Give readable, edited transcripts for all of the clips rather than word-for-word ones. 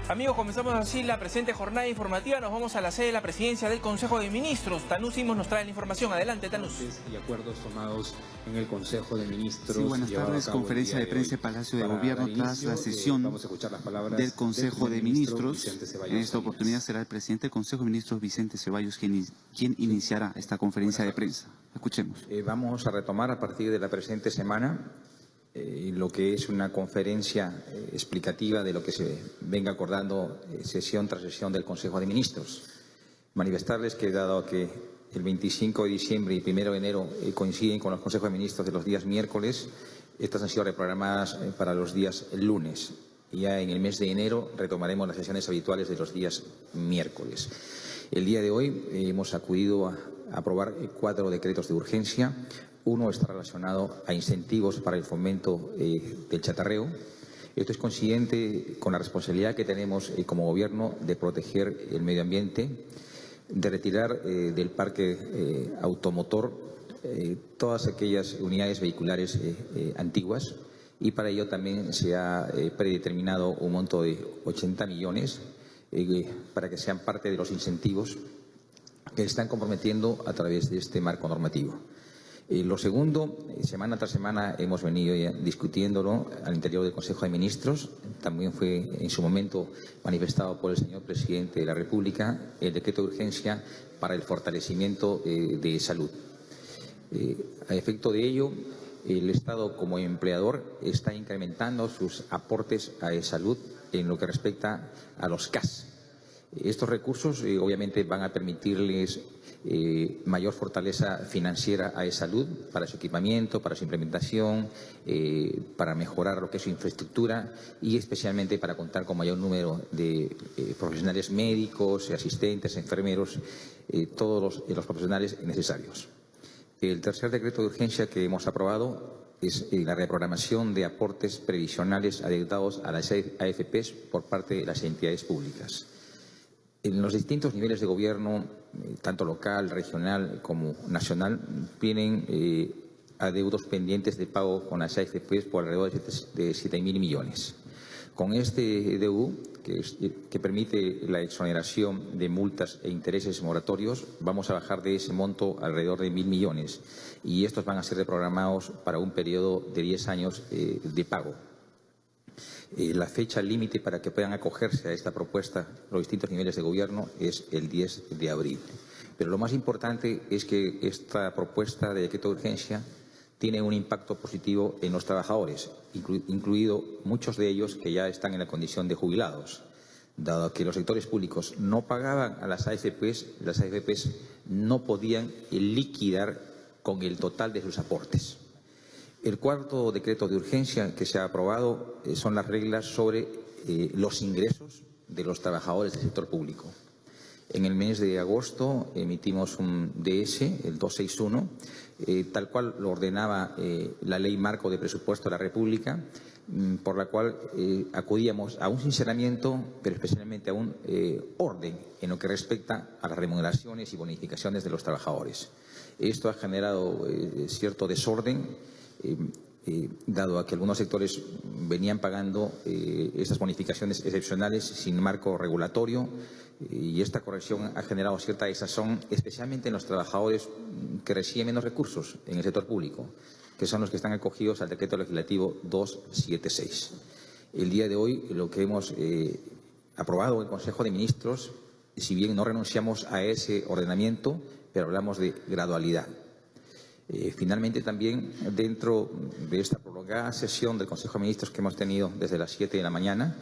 Amigos, comenzamos así la presente jornada informativa. Nos vamos a la sede de la presidencia del Consejo de Ministros. Tanús Simos nos trae la información. Adelante, Tanús. Y acuerdos tomados en el Consejo de Ministros. Sí, buenas tardes. Conferencia de prensa de Palacio de Gobierno tras la sesión del Consejo de Ministros. En esta oportunidad será el presidente del Consejo de Ministros, Vicente Ceballos, quien iniciará esta conferencia de prensa. Escuchemos. Vamos a retomar a partir de la presente semana lo que es una conferencia explicativa de lo que se venga acordando sesión tras sesión del Consejo de Ministros. Manifestarles que, dado que el 25 de diciembre y 1 de enero coinciden con los Consejos de Ministros de los días miércoles, estas han sido reprogramadas para los días lunes. Y ya en el mes de enero retomaremos las sesiones habituales de los días miércoles. El día de hoy hemos acudido a aprobar 4 decretos de urgencia. Uno está relacionado a incentivos para el fomento del chatarreo. Esto es coincidente con la responsabilidad que tenemos como Gobierno de proteger el medio ambiente, de retirar del parque automotor todas aquellas unidades vehiculares antiguas, y para ello también se ha predeterminado un monto de 80 millones para que sean parte de los incentivos que se están comprometiendo a través de este marco normativo. Lo segundo, semana tras semana hemos venido ya discutiéndolo al interior del Consejo de Ministros. También fue en su momento manifestado por el señor Presidente de la República el decreto de urgencia para el fortalecimiento de salud. A efecto de ello, el Estado como empleador está incrementando sus aportes a salud en lo que respecta a los CAS. Estos recursos obviamente van a permitirles mayor fortaleza financiera a salud para su equipamiento, para su implementación, para mejorar lo que es su infraestructura y especialmente para contar con mayor número de profesionales médicos, asistentes, enfermeros, todos los profesionales necesarios. El tercer decreto de urgencia que hemos aprobado es la reprogramación de aportes previsionales adeudados a las AFPs por parte de las entidades públicas. En los distintos niveles de gobierno, tanto local, regional como nacional, tienen adeudos pendientes de pago con las AFPs por alrededor de 7.000 millones. Con este DU, que permite la exoneración de multas e intereses moratorios, vamos a bajar de ese monto alrededor de 1.000 millones y estos van a ser reprogramados para un periodo de 10 años de pago. La fecha límite para que puedan acogerse a esta propuesta los distintos niveles de gobierno es el 10 de abril. Pero lo más importante es que esta propuesta de decreto de urgencia tiene un impacto positivo en los trabajadores, incluido muchos de ellos que ya están en la condición de jubilados. Dado que los sectores públicos no pagaban a las AFPs no podían liquidar con el total de sus aportes. El cuarto decreto de urgencia que se ha aprobado son las reglas sobre los ingresos de los trabajadores del sector público. En el mes de agosto emitimos un DS, el 261, tal cual lo ordenaba la Ley Marco de Presupuesto de la República, por la cual acudíamos a un sinceramiento, pero especialmente a un orden en lo que respecta a las remuneraciones y bonificaciones de los trabajadores. Esto ha generado cierto desorden, dado a que algunos sectores venían pagando estas bonificaciones excepcionales sin marco regulatorio, y esta corrección ha generado cierta desazón, especialmente en los trabajadores que reciben menos recursos en el sector público, que son los que están acogidos al decreto legislativo 276. El día de hoy lo que hemos aprobado en el Consejo de Ministros, si bien no renunciamos a ese ordenamiento, pero hablamos de gradualidad. Finalmente, también, dentro de esta prolongada sesión del Consejo de Ministros que hemos tenido desde las 7 de la mañana,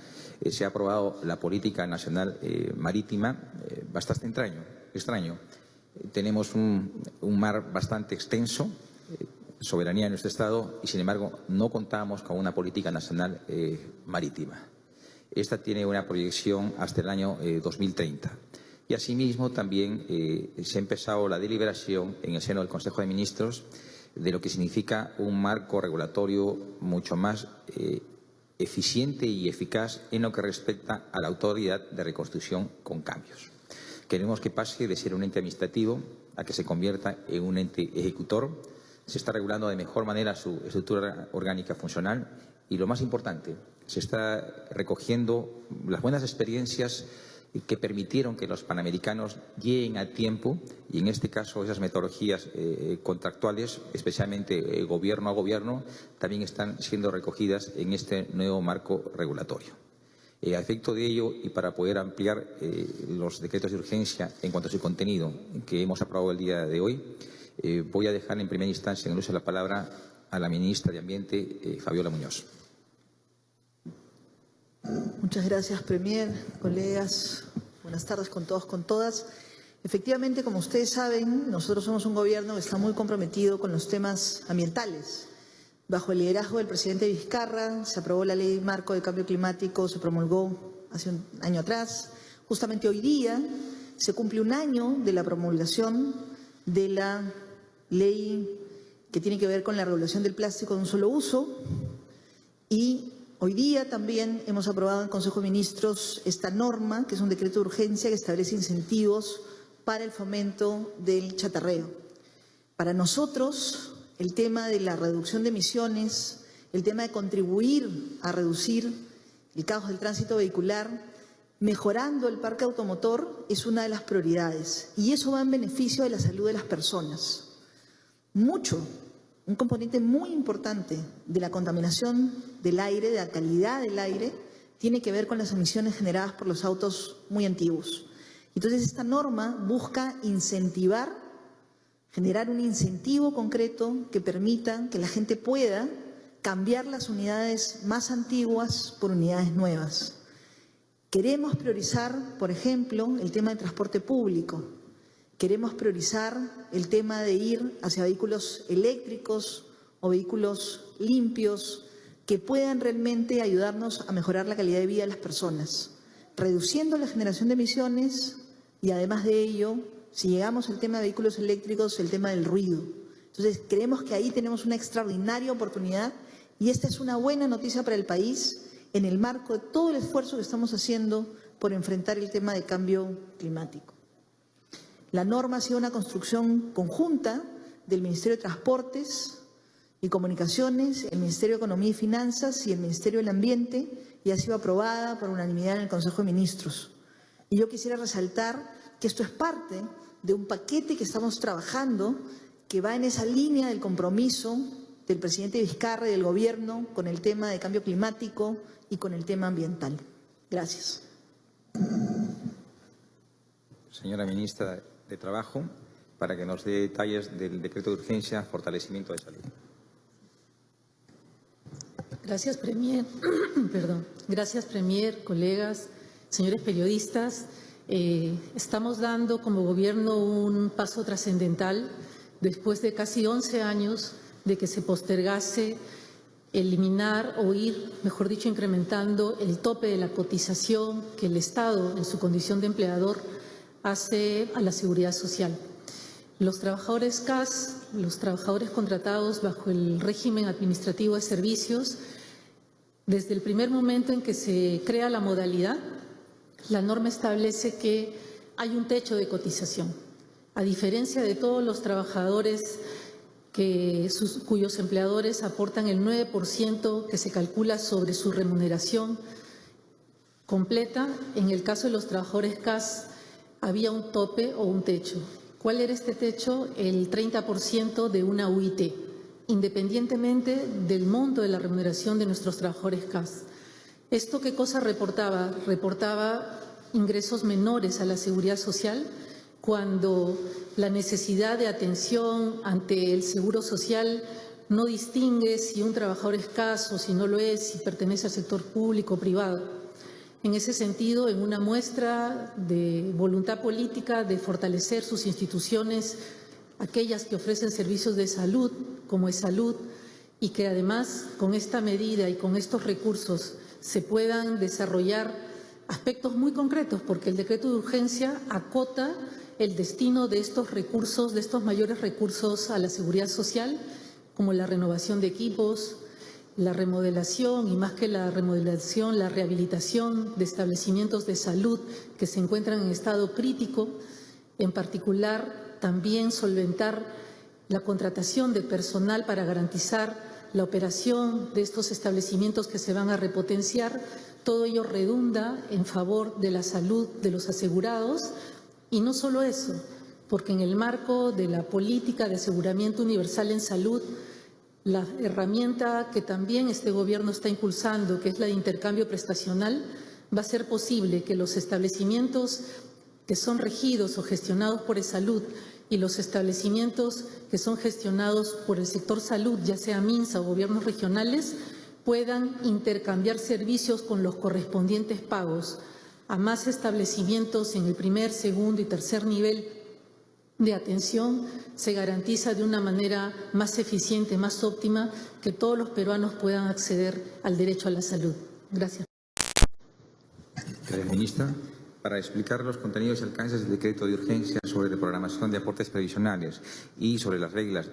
se ha aprobado la Política Nacional Marítima, bastante extraño. Tenemos un mar bastante extenso, soberanía de nuestro Estado, y sin embargo no contamos con una Política Nacional Marítima. Esta tiene una proyección hasta el año 2030. Y asimismo también se ha empezado la deliberación en el seno del Consejo de Ministros de lo que significa un marco regulatorio mucho más eficiente y eficaz en lo que respecta a la Autoridad de Reconstrucción con Cambios. Queremos que pase de ser un ente administrativo a que se convierta en un ente ejecutor. Se está regulando de mejor manera su estructura orgánica funcional y, lo más importante, Se está recogiendo las buenas experiencias que permitieron que los panamericanos lleguen a tiempo y, en este caso, esas metodologías contractuales, especialmente gobierno a gobierno, también están siendo recogidas en este nuevo marco regulatorio. A efecto de ello, y para poder ampliar los decretos de urgencia en cuanto a su contenido que hemos aprobado el día de hoy, voy a dejar en primera instancia en el uso de la palabra a la ministra de Ambiente, Fabiola Muñoz. Muchas gracias, Premier, colegas. Buenas tardes con todos, con todas. Efectivamente, como ustedes saben, nosotros somos un gobierno que está muy comprometido con los temas ambientales. Bajo el liderazgo del presidente Vizcarra, se aprobó la Ley Marco de Cambio Climático, se promulgó hace un año atrás. Justamente hoy día se cumple un año de la promulgación de la ley que tiene que ver con la regulación del plástico de un solo uso y hoy día también hemos aprobado en el Consejo de Ministros esta norma, que es un decreto de urgencia que establece incentivos para el fomento del chatarreo. Para nosotros, el tema de la reducción de emisiones, el tema de contribuir a reducir el caos del tránsito vehicular, mejorando el parque automotor, es una de las prioridades. Y eso va en beneficio de la salud de las personas. Un componente muy importante de la contaminación del aire, de la calidad del aire, tiene que ver con las emisiones generadas por los autos muy antiguos. Entonces, esta norma busca incentivar, generar un incentivo concreto que permita que la gente pueda cambiar las unidades más antiguas por unidades nuevas. Queremos priorizar, por ejemplo, el tema del transporte público. Queremos priorizar el tema de ir hacia vehículos eléctricos o vehículos limpios que puedan realmente ayudarnos a mejorar la calidad de vida de las personas, reduciendo la generación de emisiones y, además de ello, si llegamos al tema de vehículos eléctricos, el tema del ruido. Entonces, creemos que ahí tenemos una extraordinaria oportunidad y esta es una buena noticia para el país en el marco de todo el esfuerzo que estamos haciendo por enfrentar el tema de cambio climático. La norma ha sido una construcción conjunta del Ministerio de Transportes y Comunicaciones, el Ministerio de Economía y Finanzas y el Ministerio del Ambiente y ha sido aprobada por unanimidad en el Consejo de Ministros. Y yo quisiera resaltar que esto es parte de un paquete que estamos trabajando que va en esa línea del compromiso del presidente Vizcarra y del Gobierno con el tema de cambio climático y con el tema ambiental. Gracias. Señora ministra de Trabajo, para que nos dé detalles del decreto de urgencia fortalecimiento de salud. Gracias, Premier. Gracias, Premier, colegas, señores periodistas. Estamos dando como Gobierno un paso trascendental después de casi 11 años de que se postergase eliminar o ir, mejor dicho, incrementando el tope de la cotización que el Estado, en su condición de empleador, hace a la seguridad social. Los trabajadores CAS, los trabajadores contratados bajo el régimen administrativo de servicios, desde el primer momento en que se crea la modalidad, la norma establece que hay un techo de cotización. A diferencia de todos los trabajadores cuyos empleadores aportan el 9% que se calcula sobre su remuneración completa, en el caso de los trabajadores CAS había un tope o un techo. ¿Cuál era este techo? El 30% de una UIT, independientemente del monto de la remuneración de nuestros trabajadores CAS. ¿Esto qué cosa reportaba? Reportaba ingresos menores a la seguridad social cuando la necesidad de atención ante el seguro social no distingue si un trabajador es CAS o si no lo es, si pertenece al sector público o privado. En ese sentido, en una muestra de voluntad política de fortalecer sus instituciones, aquellas que ofrecen servicios de salud, como es salud, y que además con esta medida y con estos recursos se puedan desarrollar aspectos muy concretos, porque el decreto de urgencia acota el destino de estos recursos, de estos mayores recursos a la seguridad social, como la renovación de equipos, la remodelación y, más que la remodelación, la rehabilitación de establecimientos de salud que se encuentran en estado crítico, en particular también solventar la contratación de personal para garantizar la operación de estos establecimientos que se van a repotenciar. Todo ello redunda en favor de la salud de los asegurados y no solo eso, porque en el marco de la política de aseguramiento universal en salud, la herramienta que también este Gobierno está impulsando, que es la de intercambio prestacional, va a ser posible que los establecimientos que son regidos o gestionados por Salud y los establecimientos que son gestionados por el sector salud, ya sea MINSA o gobiernos regionales, puedan intercambiar servicios con los correspondientes pagos a más establecimientos en el primer, segundo y tercer nivel de atención. Se garantiza de una manera más eficiente, más óptima, que todos los peruanos puedan acceder al derecho a la salud. Gracias. Gracias, ministra. Para explicar los contenidos y alcances del decreto de urgencia sobre reprogramación de aportes previsionales y sobre las reglas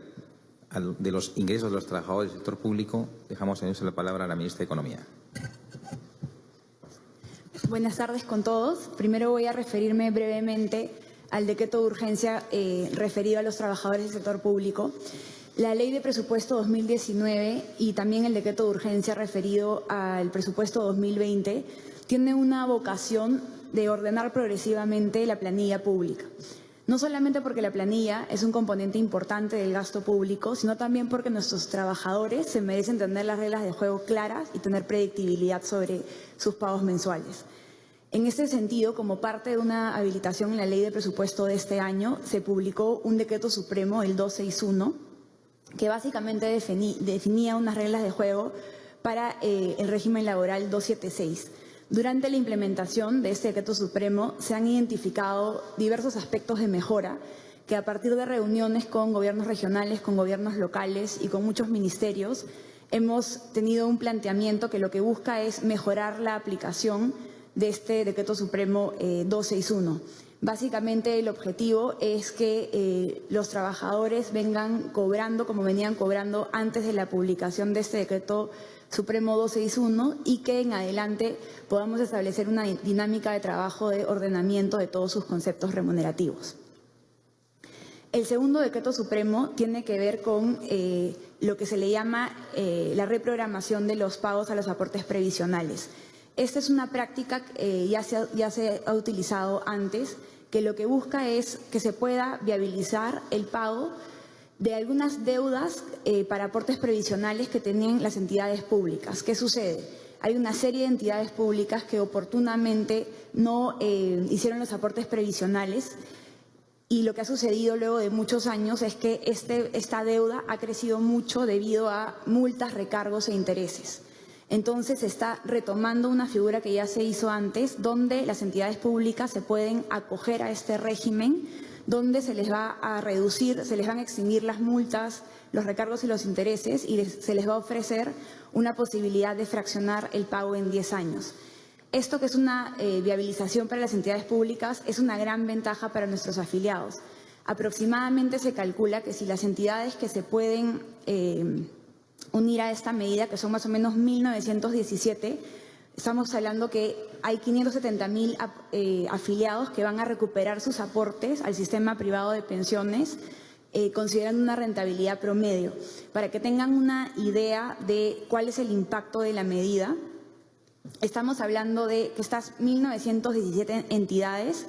de los ingresos de los trabajadores del sector público, dejamos en uso la palabra a la ministra de Economía. Buenas tardes con todos. Primero voy a referirme brevemente al decreto de urgencia referido a los trabajadores del sector público. La Ley de Presupuesto 2019 y también el decreto de urgencia referido al presupuesto 2020 tiene una vocación de ordenar progresivamente la planilla pública. No solamente porque la planilla es un componente importante del gasto público, sino también porque nuestros trabajadores se merecen tener las reglas de juego claras y tener predictibilidad sobre sus pagos mensuales. En este sentido, como parte de una habilitación en la Ley de Presupuesto de este año, se publicó un decreto supremo, el 261, que básicamente definía unas reglas de juego para el régimen laboral 276. Durante la implementación de este decreto supremo se han identificado diversos aspectos de mejora que, a partir de reuniones con gobiernos regionales, con gobiernos locales y con muchos ministerios, hemos tenido un planteamiento que lo que busca es mejorar la aplicación de este decreto supremo 261. Básicamente el objetivo es que los trabajadores vengan cobrando como venían cobrando antes de la publicación de este decreto Supremo 261 y que en adelante podamos establecer una dinámica de trabajo de ordenamiento de todos sus conceptos remunerativos. El segundo decreto supremo tiene que ver con lo que se le llama la reprogramación de los pagos a los aportes previsionales. Esta es una práctica que ya se ha utilizado antes, que lo que busca es que se pueda viabilizar el pago de algunas deudas para aportes previsionales que tenían las entidades públicas. ¿Qué sucede? Hay una serie de entidades públicas que oportunamente no hicieron los aportes previsionales y lo que ha sucedido luego de muchos años es que esta deuda ha crecido mucho debido a multas, recargos e intereses. Entonces se está retomando una figura que ya se hizo antes, donde las entidades públicas se pueden acoger a este régimen, donde se les va a reducir, se les van a extinguir las multas, los recargos y los intereses y se les va a ofrecer una posibilidad de fraccionar el pago en 10 años. Esto, que es una viabilización para las entidades públicas, es una gran ventaja para nuestros afiliados. Aproximadamente se calcula que si las entidades que se pueden unir a esta medida, que son más o menos 1.917, estamos hablando que hay 570.000 afiliados que van a recuperar sus aportes al sistema privado de pensiones, considerando una rentabilidad promedio. Para que tengan una idea de cuál es el impacto de la medida, estamos hablando de que estas 1.917 entidades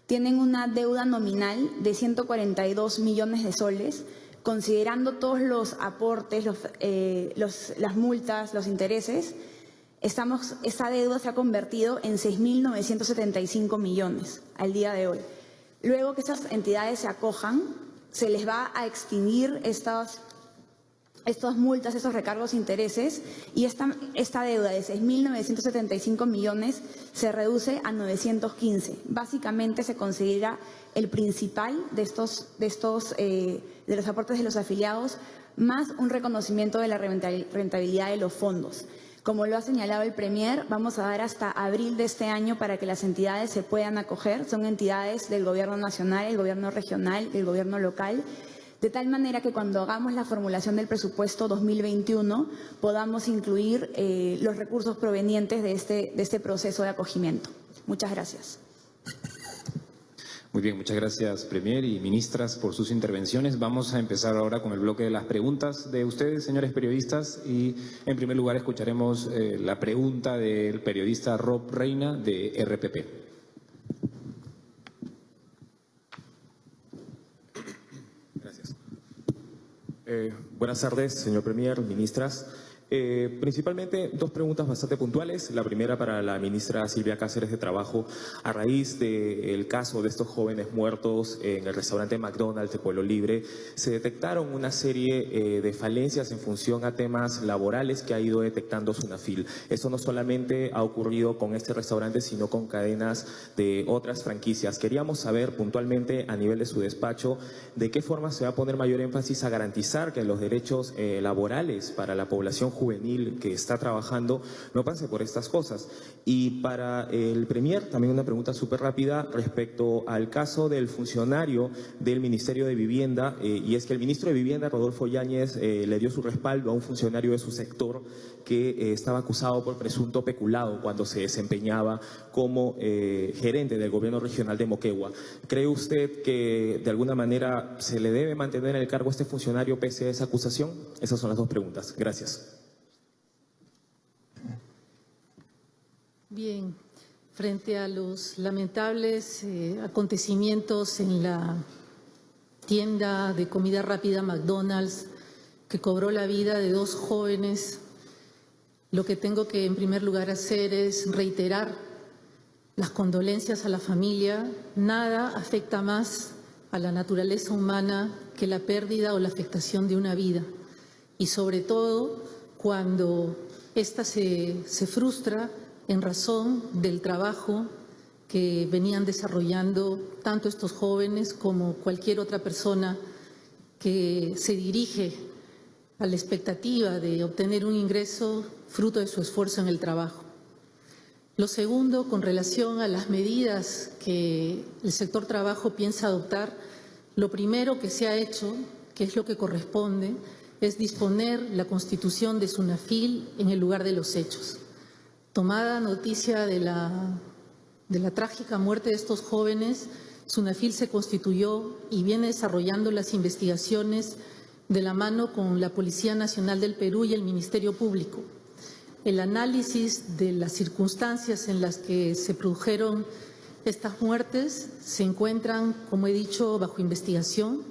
tienen una deuda nominal de 142 millones de soles, considerando todos los aportes, las multas, los intereses. Esta deuda se ha convertido en 6.975 millones al día de hoy. Luego que estas entidades se acojan, se les va a extinguir estas multas, estos recargos e intereses, y esta deuda de 6.975 millones se reduce a 915. Básicamente se considera el principal de los aportes de los afiliados, más un reconocimiento de la rentabilidad de los fondos. Como lo ha señalado el Premier, vamos a dar hasta abril de este año para que las entidades se puedan acoger. Son entidades del Gobierno nacional, el Gobierno regional, el Gobierno local, de tal manera que cuando hagamos la formulación del presupuesto 2021 podamos incluir los recursos provenientes de este proceso de acogimiento. Muchas gracias. Muy bien, muchas gracias, Premier y ministras, por sus intervenciones. Vamos a empezar ahora con el bloque de las preguntas de ustedes, señores periodistas, y en primer lugar escucharemos la pregunta del periodista Rob Reina de RPP. Gracias. Buenas tardes, señor Premier, ministras. Principalmente dos preguntas bastante puntuales. La primera para la ministra Silvia Cáceres de Trabajo. A raíz del caso de estos jóvenes muertos en el restaurante McDonald's de Pueblo Libre, se detectaron una serie de falencias en función a temas laborales que ha ido detectando SUNAFIL. Esto no solamente ha ocurrido con este restaurante, sino con cadenas de otras franquicias. Queríamos saber puntualmente a nivel de su despacho de qué forma se va a poner mayor énfasis a garantizar que los derechos laborales para la población juvenil que está trabajando no pase por estas cosas. Y para el Premier, también una pregunta súper rápida respecto al caso del funcionario del Ministerio de Vivienda, y es que el ministro de Vivienda, Rodolfo Yáñez, le dio su respaldo a un funcionario de su sector que estaba acusado por presunto peculado cuando se desempeñaba como gerente del gobierno regional de Moquegua. ¿Cree usted que de alguna manera se le debe mantener en el cargo a este funcionario pese a esa acusación? Esas son las dos preguntas. Gracias. Bien, frente a los lamentables acontecimientos en la tienda de comida rápida McDonald's que cobró la vida de dos jóvenes, lo que tengo que en primer lugar hacer es reiterar las condolencias a la familia. Nada afecta más a la naturaleza humana que la pérdida o la afectación de una vida, y sobre todo cuando ésta se frustra en razón del trabajo que venían desarrollando tanto estos jóvenes como cualquier otra persona que se dirige a la expectativa de obtener un ingreso fruto de su esfuerzo en el trabajo. Lo segundo, con relación a las medidas que el sector trabajo piensa adoptar, lo primero que se ha hecho, que es lo que corresponde, es disponer la constitución de SUNAFIL en el lugar de los hechos. Tomada noticia de la trágica muerte de estos jóvenes, SUNAFIL se constituyó y viene desarrollando las investigaciones de la mano con la Policía Nacional del Perú y el Ministerio Público. El análisis de las circunstancias en las que se produjeron estas muertes se encuentran, como he dicho, bajo investigación.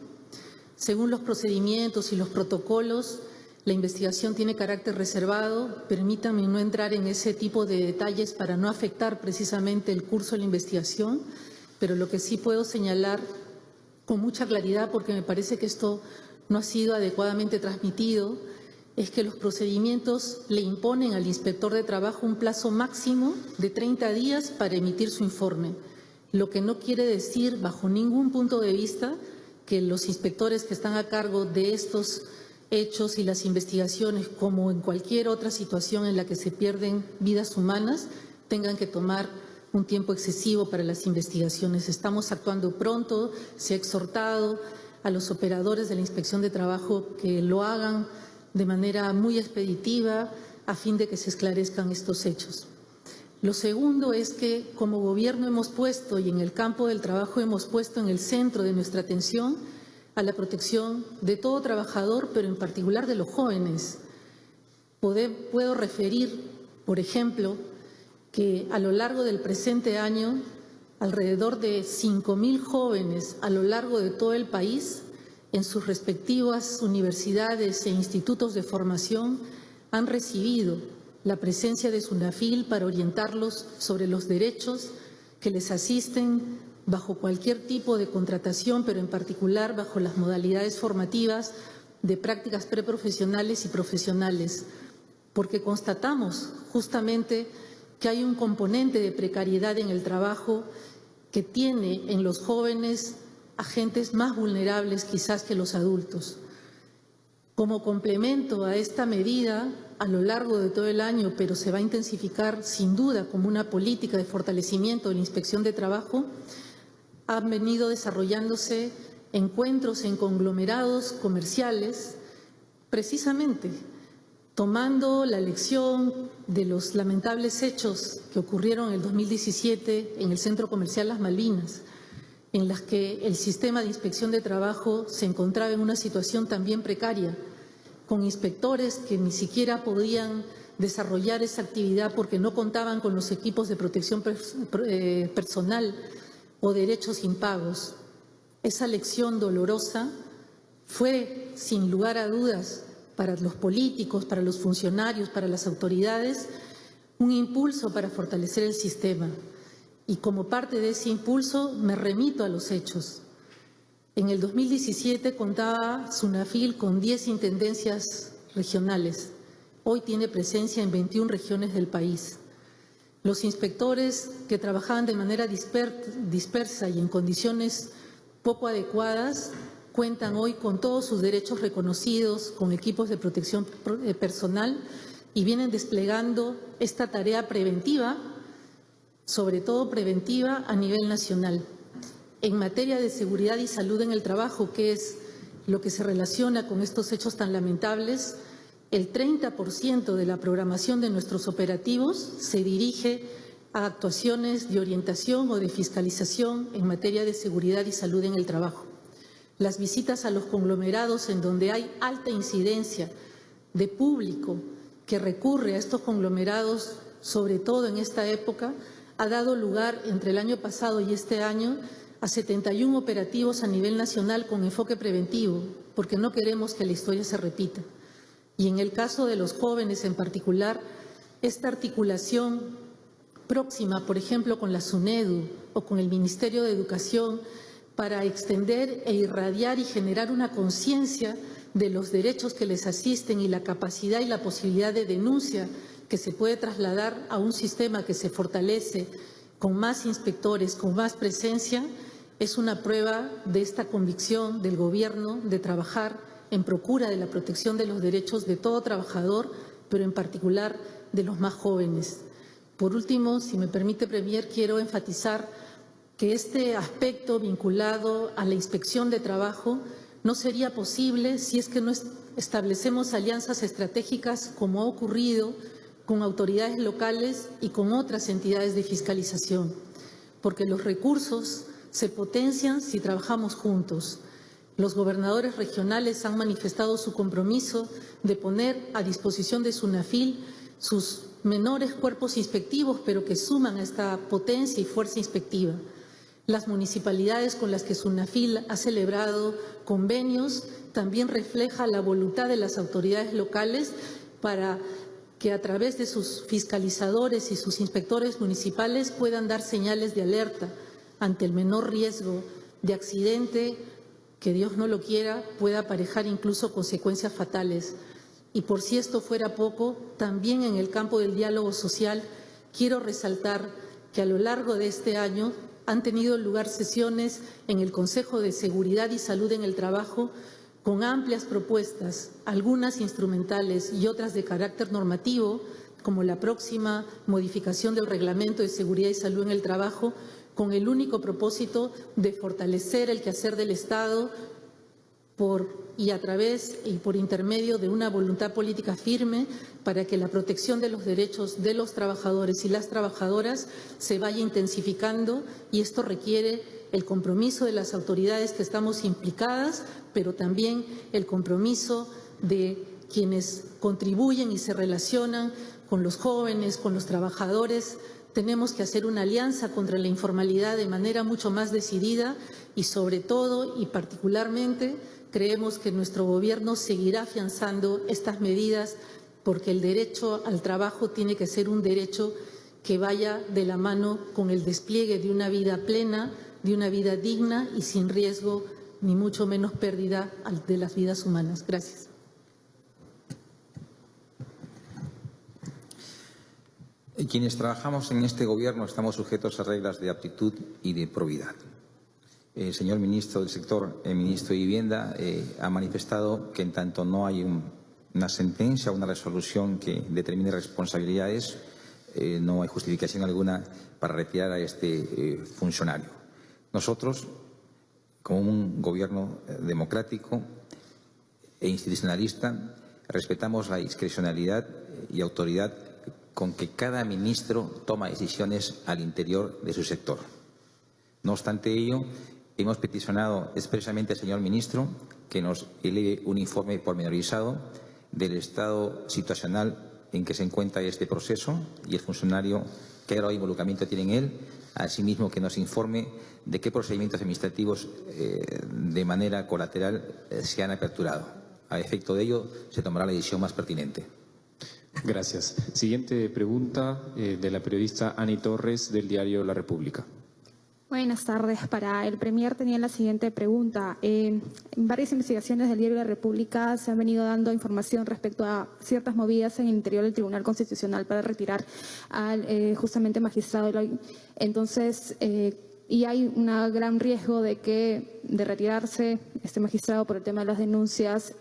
Según los procedimientos y los protocolos, la investigación tiene carácter reservado. Permítanme no entrar en ese tipo de detalles para no afectar precisamente el curso de la investigación, pero lo que sí puedo señalar con mucha claridad, porque me parece que esto no ha sido adecuadamente transmitido, es que los procedimientos le imponen al inspector de trabajo un plazo máximo de 30 días para emitir su informe, lo que no quiere decir bajo ningún punto de vista que los inspectores que están a cargo de estos hechos y las investigaciones, como en cualquier otra situación en la que se pierden vidas humanas, tengan que tomar un tiempo excesivo para las investigaciones. Estamos actuando pronto, se ha exhortado a los operadores de la Inspección de Trabajo que lo hagan de manera muy expeditiva a fin de que se esclarezcan estos hechos. Lo segundo es que como gobierno hemos puesto, y en el campo del trabajo hemos puesto en el centro de nuestra atención a la protección de todo trabajador, pero en particular de los jóvenes. Puedo referir, por ejemplo, que a lo largo del presente año, alrededor de 5.000 jóvenes a lo largo de todo el país, en sus respectivas universidades e institutos de formación, han recibido la presencia de SUNAFIL para orientarlos sobre los derechos que les asisten bajo cualquier tipo de contratación, pero en particular bajo las modalidades formativas de prácticas preprofesionales y profesionales, porque constatamos justamente que hay un componente de precariedad en el trabajo que tiene en los jóvenes agentes más vulnerables quizás que los adultos. Como complemento a esta medida, a lo largo de todo el año, pero se va a intensificar sin duda como una política de fortalecimiento de la Inspección de Trabajo, han venido desarrollándose encuentros en conglomerados comerciales, precisamente tomando la lección de los lamentables hechos que ocurrieron en el 2017 en el Centro Comercial Las Malvinas, en las que el sistema de inspección de trabajo se encontraba en una situación también precaria, con inspectores que ni siquiera podían desarrollar esa actividad porque no contaban con los equipos de protección personal o derechos impagos. Esa lección dolorosa fue, sin lugar a dudas, para los políticos, para los funcionarios, para las autoridades, un impulso para fortalecer el sistema. Y como parte de ese impulso me remito a los hechos. En el 2017 contaba SUNAFIL con 10 intendencias regionales. Hoy tiene presencia en 21 regiones del país. Los inspectores que trabajaban de manera dispersa y en condiciones poco adecuadas cuentan hoy con todos sus derechos reconocidos, con equipos de protección personal y vienen desplegando esta tarea preventiva, sobre todo preventiva a nivel nacional. En materia de seguridad y salud en el trabajo, que es lo que se relaciona con estos hechos tan lamentables, el 30% de la programación de nuestros operativos se dirige a actuaciones de orientación o de fiscalización en materia de seguridad y salud en el trabajo. Las visitas a los conglomerados en donde hay alta incidencia de público que recurre a estos conglomerados, sobre todo en esta época, ha dado lugar entre el año pasado y este año a 71 operativos a nivel nacional con enfoque preventivo, porque no queremos que la historia se repita. Y en el caso de los jóvenes en particular, esta articulación próxima, por ejemplo, con la SUNEDU o con el Ministerio de Educación, para extender e irradiar y generar una conciencia de los derechos que les asisten y la capacidad y la posibilidad de denuncia que se puede trasladar a un sistema que se fortalece con más inspectores, con más presencia, es una prueba de esta convicción del Gobierno de trabajar en procura de la protección de los derechos de todo trabajador, pero en particular de los más jóvenes. Por último, si me permite, Premier, quiero enfatizar que este aspecto vinculado a la inspección de trabajo no sería posible si es que no establecemos alianzas estratégicas como ha ocurrido con autoridades locales y con otras entidades de fiscalización, porque los recursos se potencian si trabajamos juntos. Los gobernadores regionales han manifestado su compromiso de poner a disposición de SUNAFIL sus menores cuerpos inspectivos, pero que suman a esta potencia y fuerza inspectiva. Las municipalidades con las que SUNAFIL ha celebrado convenios también refleja la voluntad de las autoridades locales para que a través de sus fiscalizadores y sus inspectores municipales puedan dar señales de alerta ante el menor riesgo de accidente que, Dios no lo quiera, pueda aparejar incluso consecuencias fatales. Y por si esto fuera poco, también en el campo del diálogo social quiero resaltar que a lo largo de este año han tenido lugar sesiones en el Consejo de Seguridad y Salud en el Trabajo con amplias propuestas, algunas instrumentales y otras de carácter normativo, como la próxima modificación del Reglamento de Seguridad y Salud en el Trabajo, con el único propósito de fortalecer el quehacer del Estado y a través y por intermedio de una voluntad política firme para que la protección de los derechos de los trabajadores y las trabajadoras se vaya intensificando, y esto requiere el compromiso de las autoridades que estamos implicadas, pero también el compromiso de quienes contribuyen y se relacionan con los jóvenes, con los trabajadores. Tenemos que hacer una alianza contra la informalidad de manera mucho más decidida y, sobre todo y particularmente, creemos que nuestro Gobierno seguirá afianzando estas medidas, porque el derecho al trabajo tiene que ser un derecho que vaya de la mano con el despliegue de una vida plena, de una vida digna y sin riesgo, ni mucho menos pérdida de las vidas humanas. Gracias. Quienes trabajamos en este Gobierno estamos sujetos a reglas de aptitud y de probidad. El señor ministro del sector, el ministro de Vivienda, ha manifestado que en tanto no hay una sentencia o una resolución que determine responsabilidades, no hay justificación alguna para retirar a este funcionario. Nosotros, como un Gobierno democrático e institucionalista, respetamos la discrecionalidad y autoridad con que cada ministro toma decisiones al interior de su sector. No obstante ello, hemos peticionado expresamente al señor ministro que nos eleve un informe pormenorizado del estado situacional en que se encuentra este proceso y el funcionario qué grado de involucramiento tiene en él, asimismo que nos informe de qué procedimientos administrativos de manera colateral se han aperturado. A efecto de ello, se tomará la decisión más pertinente. Gracias. Siguiente pregunta de la periodista Ani Torres del diario La República. Buenas tardes. Para el Premier tenía la siguiente pregunta. En varias investigaciones del diario La República se han venido dando información respecto a ciertas movidas en el interior del Tribunal Constitucional para retirar al justamente magistrado Eloy. Entonces, y hay un gran riesgo de retirarse este magistrado por el tema de las denuncias,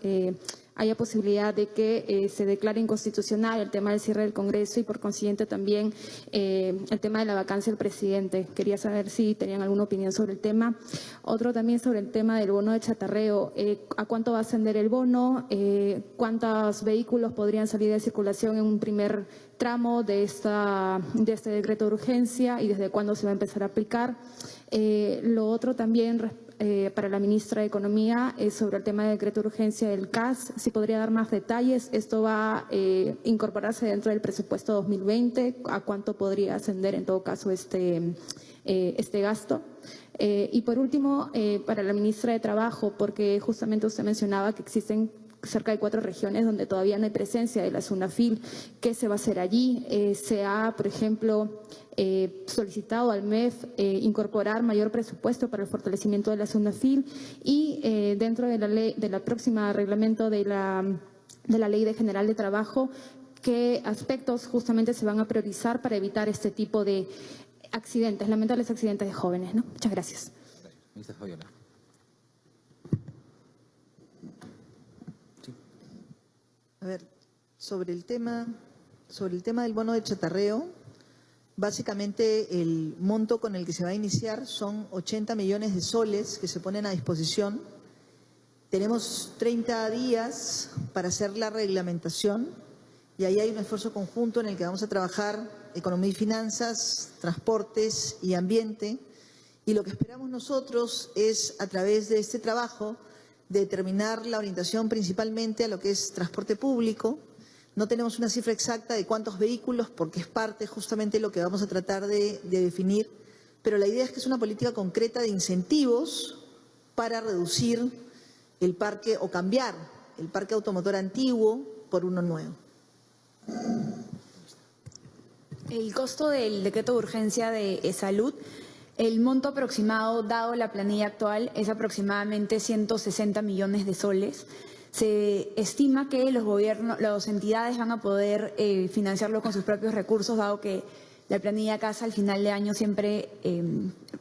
haya posibilidad de que se declare inconstitucional el tema del cierre del Congreso y por consiguiente también el tema de la vacancia del presidente. Quería saber si tenían alguna opinión sobre el tema. Otro también sobre el tema del bono de chatarreo. ¿A cuánto va a ascender el bono? ¿Cuántos vehículos podrían salir de circulación en un primer tramo de este decreto de urgencia y desde cuándo se va a empezar a aplicar? Lo otro también para la ministra de Economía es sobre el tema del decreto de urgencia del CAS. Si podría dar más detalles, esto va a incorporarse dentro del presupuesto 2020. ¿A cuánto podría ascender en todo caso este gasto? Y por último, para la ministra de Trabajo, porque justamente usted mencionaba que existen cerca de 4 regiones donde todavía no hay presencia de la SUNAFIL. ¿Qué se va a hacer allí? Se ha, por ejemplo, solicitado al MEF incorporar mayor presupuesto para el fortalecimiento de la SUNAFIL y dentro de la ley, de la próxima reglamento de la Ley General de Trabajo, ¿qué aspectos justamente se van a priorizar para evitar este tipo de accidentes, lamentables accidentes de jóvenes, ¿no? Muchas gracias. Ministra Fabiola. A ver, sobre el tema del bono de chatarreo, básicamente el monto con el que se va a iniciar son 80 millones de soles que se ponen a disposición. Tenemos 30 días para hacer la reglamentación y ahí hay un esfuerzo conjunto en el que vamos a trabajar economía y finanzas, transportes y ambiente. Y lo que esperamos nosotros es, a través de este trabajo, determinar la orientación principalmente a lo que es transporte público. No tenemos una cifra exacta de cuántos vehículos, porque es parte justamente de lo que vamos a tratar de definir, pero la idea es que es una política concreta de incentivos para reducir el parque o cambiar el parque automotor antiguo por uno nuevo. El costo del decreto de urgencia de salud, el monto aproximado, dado la planilla actual, es aproximadamente 160 millones de soles. Se estima que los gobiernos, las entidades van a poder financiarlo con sus propios recursos, dado que la planilla CASA al final de año siempre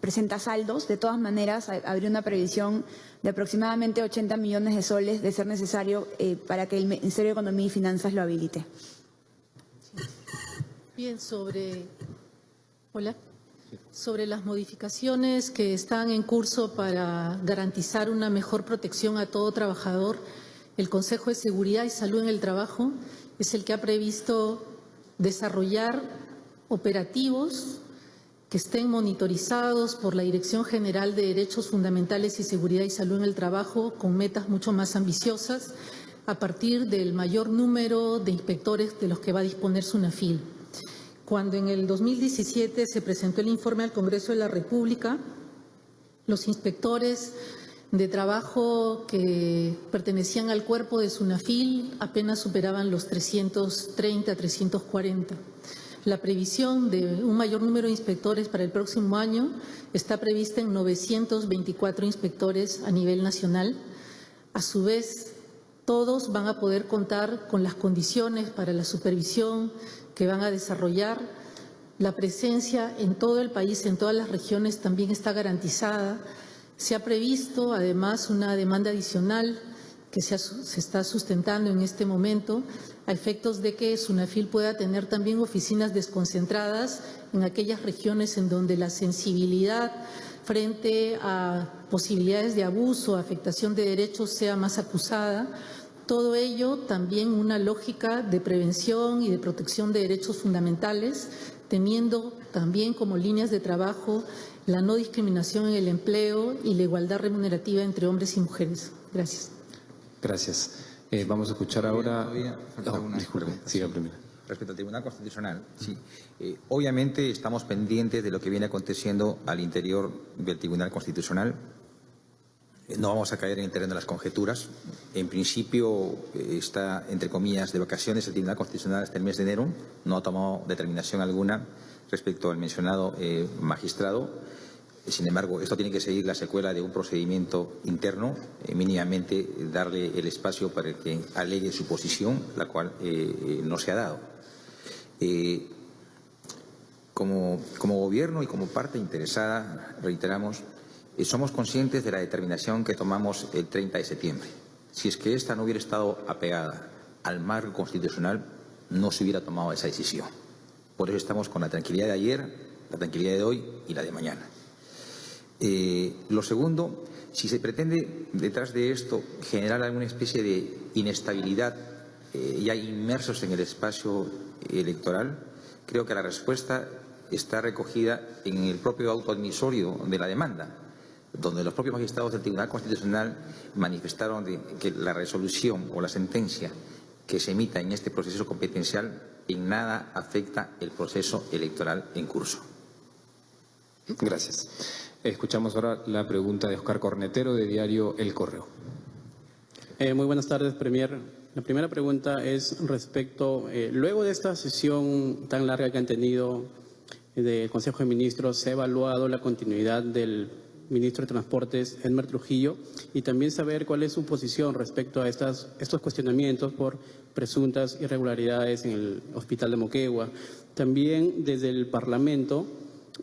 presenta saldos. De todas maneras, habría una previsión de aproximadamente 80 millones de soles de ser necesario para que el Ministerio de Economía y Finanzas lo habilite. Bien, sobre las modificaciones que están en curso para garantizar una mejor protección a todo trabajador, el Consejo de Seguridad y Salud en el Trabajo es el que ha previsto desarrollar operativos que estén monitorizados por la Dirección General de Derechos Fundamentales y Seguridad y Salud en el Trabajo con metas mucho más ambiciosas a partir del mayor número de inspectores de los que va a disponer SUNAFIL. Cuando en el 2017 se presentó el informe al Congreso de la República, los inspectores de trabajo que pertenecían al cuerpo de SUNAFIL apenas superaban los 330, 340. La previsión de un mayor número de inspectores para el próximo año está prevista en 924 inspectores a nivel nacional. A su vez, todos van a poder contar con las condiciones para la supervisión que van a desarrollar. La presencia en todo el país, en todas las regiones, también está garantizada. Se ha previsto, además, una demanda adicional que se está sustentando en este momento a efectos de que SUNAFIL pueda tener también oficinas desconcentradas en aquellas regiones en donde la sensibilidad frente a posibilidades de abuso, afectación de derechos sea más acusada. Todo ello también una lógica de prevención y de protección de derechos fundamentales teniendo también como líneas de trabajo la no discriminación en el empleo y la igualdad remunerativa entre hombres y mujeres. Gracias. Gracias. Vamos a escuchar ahora... disculpe, siga primero. Respecto al Tribunal Constitucional, sí. Obviamente estamos pendientes de lo que viene aconteciendo al interior del Tribunal Constitucional. No vamos a caer en el terreno de las conjeturas. En principio está, entre comillas, de vacaciones el Tribunal Constitucional hasta el mes de enero. No ha tomado determinación alguna respecto al mencionado magistrado. Sin embargo, esto tiene que seguir la secuela de un procedimiento interno, mínimamente darle el espacio para que alegue su posición, la cual no se ha dado. Como Gobierno y como parte interesada, reiteramos, somos conscientes de la determinación que tomamos el 30 de septiembre. Si es que esta no hubiera estado apegada al marco constitucional, no se hubiera tomado esa decisión. Por eso estamos con la tranquilidad de ayer, la tranquilidad de hoy y la de mañana. Lo segundo, si se pretende detrás de esto generar alguna especie de inestabilidad ya inmersos en el espacio electoral, creo que la respuesta está recogida en el propio auto admisorio de la demanda, donde los propios magistrados del Tribunal Constitucional manifestaron que la resolución o la sentencia que se emita en este proceso competencial en nada afecta el proceso electoral en curso. Gracias. Escuchamos ahora la pregunta de Oscar Cornetero, de diario El Correo. Muy buenas tardes, Premier. La primera pregunta es respecto, luego de esta sesión tan larga que han tenido del Consejo de Ministros, ¿se ha evaluado la continuidad del ministro de Transportes, Edmer Trujillo, y también saber cuál es su posición respecto a estos cuestionamientos por presuntas irregularidades en el Hospital de Moquegua? También desde el Parlamento,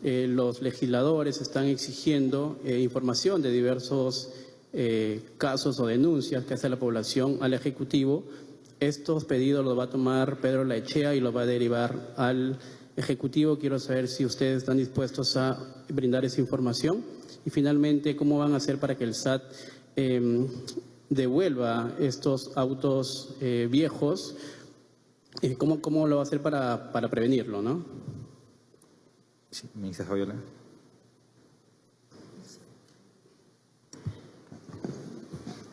los legisladores están exigiendo información de diversos casos o denuncias que hace la población al Ejecutivo. Estos pedidos los va a tomar Pedro Laechea y los va a derivar al Ejecutivo. Quiero saber si ustedes están dispuestos a brindar esa información. Y finalmente, ¿cómo van a hacer para que el SAT devuelva estos autos viejos? ¿Cómo lo va a hacer para prevenirlo, no? Sí, ministra Fabiola.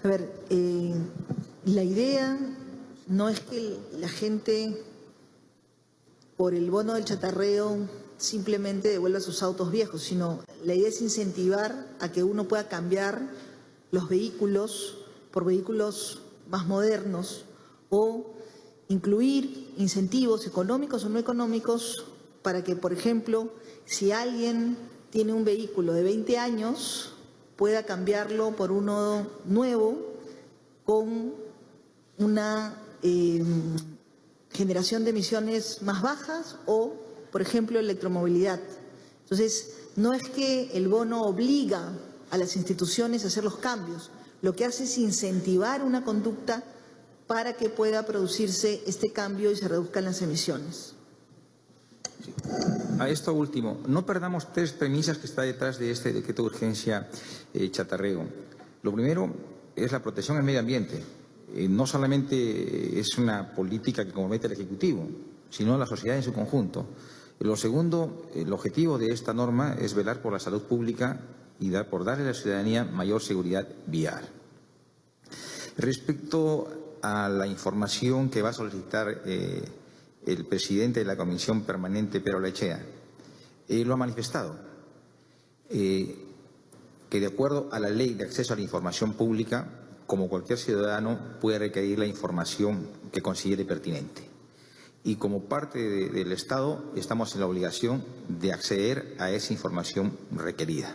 A ver, la idea no es que la gente, por el bono del chatarreo, simplemente devuelva sus autos viejos, sino la idea es incentivar a que uno pueda cambiar los vehículos por vehículos más modernos o incluir incentivos económicos o no económicos para que, por ejemplo, si alguien tiene un vehículo de 20 años, pueda cambiarlo por uno nuevo con una generación de emisiones más bajas o, por ejemplo, electromovilidad. Entonces, no es que el bono obliga a las instituciones a hacer los cambios, lo que hace es incentivar una conducta para que pueda producirse este cambio y se reduzcan las emisiones. Sí. A esto último, no perdamos tres premisas que está detrás de este decreto de urgencia chatarreo. Lo primero es la protección al medio ambiente. No solamente es una política que compromete al Ejecutivo, sino a la sociedad en su conjunto. Lo segundo, el objetivo de esta norma es velar por la salud pública y por darle a la ciudadanía mayor seguridad vial. Respecto a la información que va a solicitar el presidente de la Comisión Permanente, Pedro Laechea, lo ha manifestado, que de acuerdo a la Ley de Acceso a la Información Pública, como cualquier ciudadano puede requerir la información que considere pertinente. Y como parte del Estado estamos en la obligación de acceder a esa información requerida.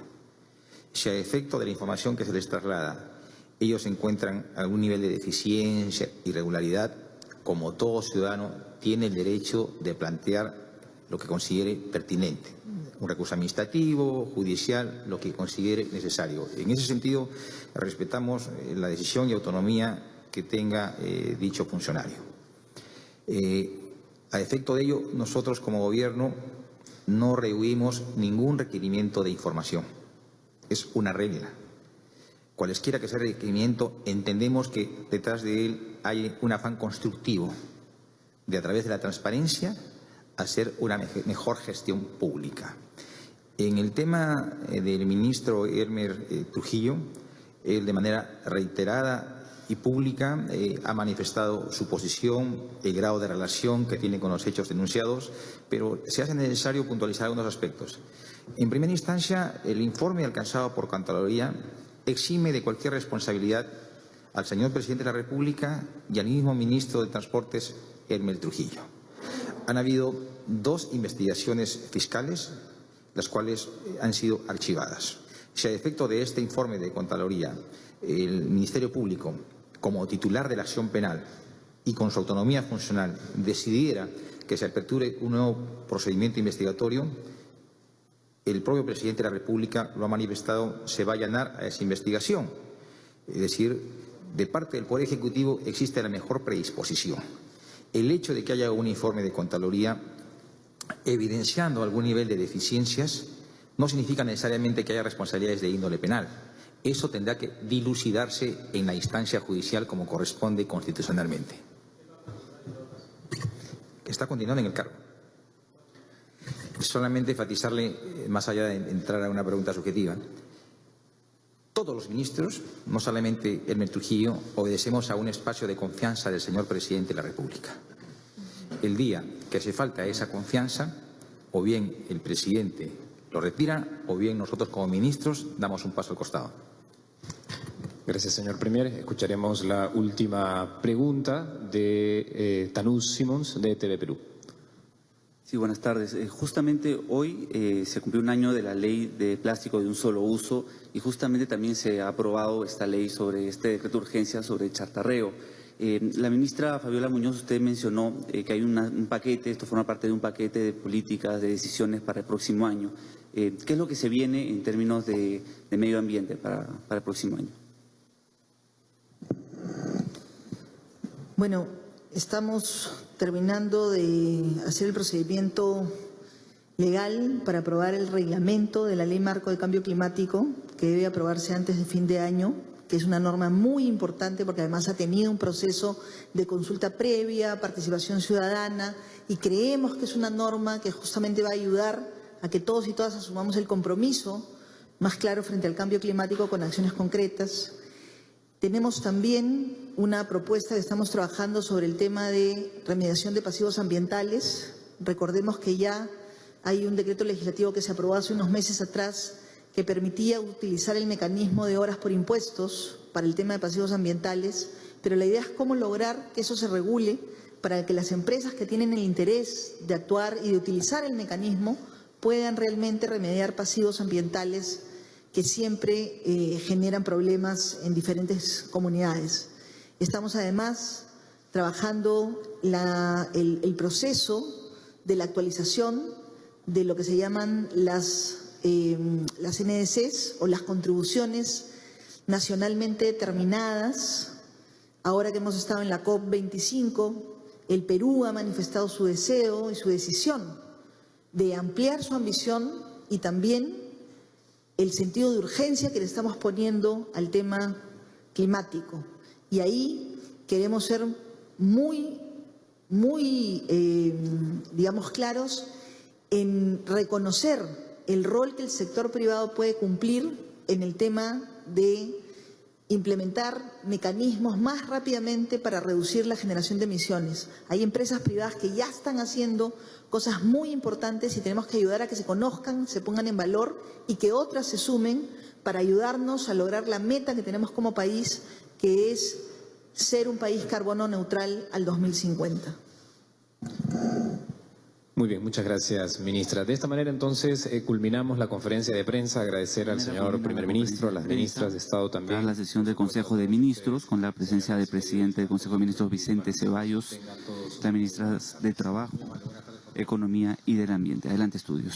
Si a efecto de la información que se les traslada ellos encuentran algún nivel de deficiencia, irregularidad, como todo ciudadano tiene el derecho de plantear lo que considere pertinente, un recurso administrativo, judicial, lo que considere necesario. En ese sentido, respetamos la decisión y autonomía que tenga dicho funcionario. A efecto de ello, nosotros como Gobierno no rehuimos ningún requerimiento de información. Es una regla. Cualesquiera que sea el requerimiento, entendemos que detrás de él hay un afán constructivo de, a través de la transparencia, hacer una mejor gestión pública. En el tema del ministro Elmer Trujillo, él de manera reiterada y pública ha manifestado su posición, el grado de relación que tiene con los hechos denunciados, pero se hace necesario puntualizar algunos aspectos. En primera instancia, el informe alcanzado por Contraloría exime de cualquier responsabilidad al señor presidente de la República y al mismo ministro de Transportes, Elmer Trujillo. Han habido 2 investigaciones fiscales, las cuales han sido archivadas. Si a efecto de este informe de Contraloría, el Ministerio Público, como titular de la acción penal y con su autonomía funcional, decidiera que se aperture un nuevo procedimiento investigatorio, el propio presidente de la República lo ha manifestado, se va a allanar a esa investigación. Es decir, de parte del Poder Ejecutivo existe la mejor predisposición. El hecho de que haya un informe de Contraloría evidenciando algún nivel de deficiencias no significa necesariamente que haya responsabilidades de índole penal. Eso tendrá que dilucidarse en la instancia judicial como corresponde constitucionalmente. Está continuando en el cargo. Solamente enfatizarle, más allá de entrar a una pregunta subjetiva, todos los ministros, no solamente Elmer Trujillo, obedecemos a un espacio de confianza del señor presidente de la República. El día que hace falta esa confianza, o bien el presidente lo retira, o bien nosotros como ministros damos un paso al costado. Gracias, señor Premier. Escucharemos la última pregunta de Tanús Simons, de TV Perú. Sí, buenas tardes. Justamente hoy se cumplió un año de la ley de plástico de un solo uso y justamente también se ha aprobado esta ley sobre este decreto de urgencia sobre el chatarreo. La ministra Fabiola Muñoz, usted mencionó que hay un paquete, esto forma parte de un paquete de políticas, de decisiones para el próximo año. ¿Qué es lo que se viene en términos de medio ambiente para el próximo año? Bueno, estamos terminando de hacer el procedimiento legal para aprobar el reglamento de la Ley Marco de Cambio Climático, que debe aprobarse antes de fin de año, que es una norma muy importante porque además ha tenido un proceso de consulta previa, participación ciudadana, y creemos que es una norma que justamente va a ayudar a que todos y todas asumamos el compromiso más claro frente al cambio climático con acciones concretas. Tenemos también una propuesta que estamos trabajando sobre el tema de remediación de pasivos ambientales. Recordemos que ya hay un decreto legislativo que se aprobó hace unos meses atrás que permitía utilizar el mecanismo de horas por impuestos para el tema de pasivos ambientales, pero la idea es cómo lograr que eso se regule para que las empresas que tienen el interés de actuar y de utilizar el mecanismo puedan realmente remediar pasivos ambientales que siempre generan problemas en diferentes comunidades. Estamos además trabajando el proceso de la actualización de lo que se llaman las NDCs o las contribuciones nacionalmente determinadas. Ahora que hemos estado en la COP25, el Perú ha manifestado su deseo y su decisión de ampliar su ambición y también el sentido de urgencia que le estamos poniendo al tema climático. Y ahí queremos ser muy digamos, claros en reconocer el rol que el sector privado puede cumplir en el tema de implementar mecanismos más rápidamente para reducir la generación de emisiones. Hay empresas privadas que ya están haciendo cosas muy importantes y tenemos que ayudar a que se conozcan, se pongan en valor y que otras se sumen para ayudarnos a lograr la meta que tenemos como país, que es ser un país carbono neutral al 2050. Muy bien, muchas gracias, ministra. De esta manera, entonces, culminamos la conferencia de prensa. Agradecer al señor primer ministro, a las ministras de Estado también. Tras la sesión del Consejo de Ministros, con la presencia del presidente del Consejo de Ministros, Vicente Ceballos, la ministra de Trabajo, Economía y del Ambiente. Adelante, estudios.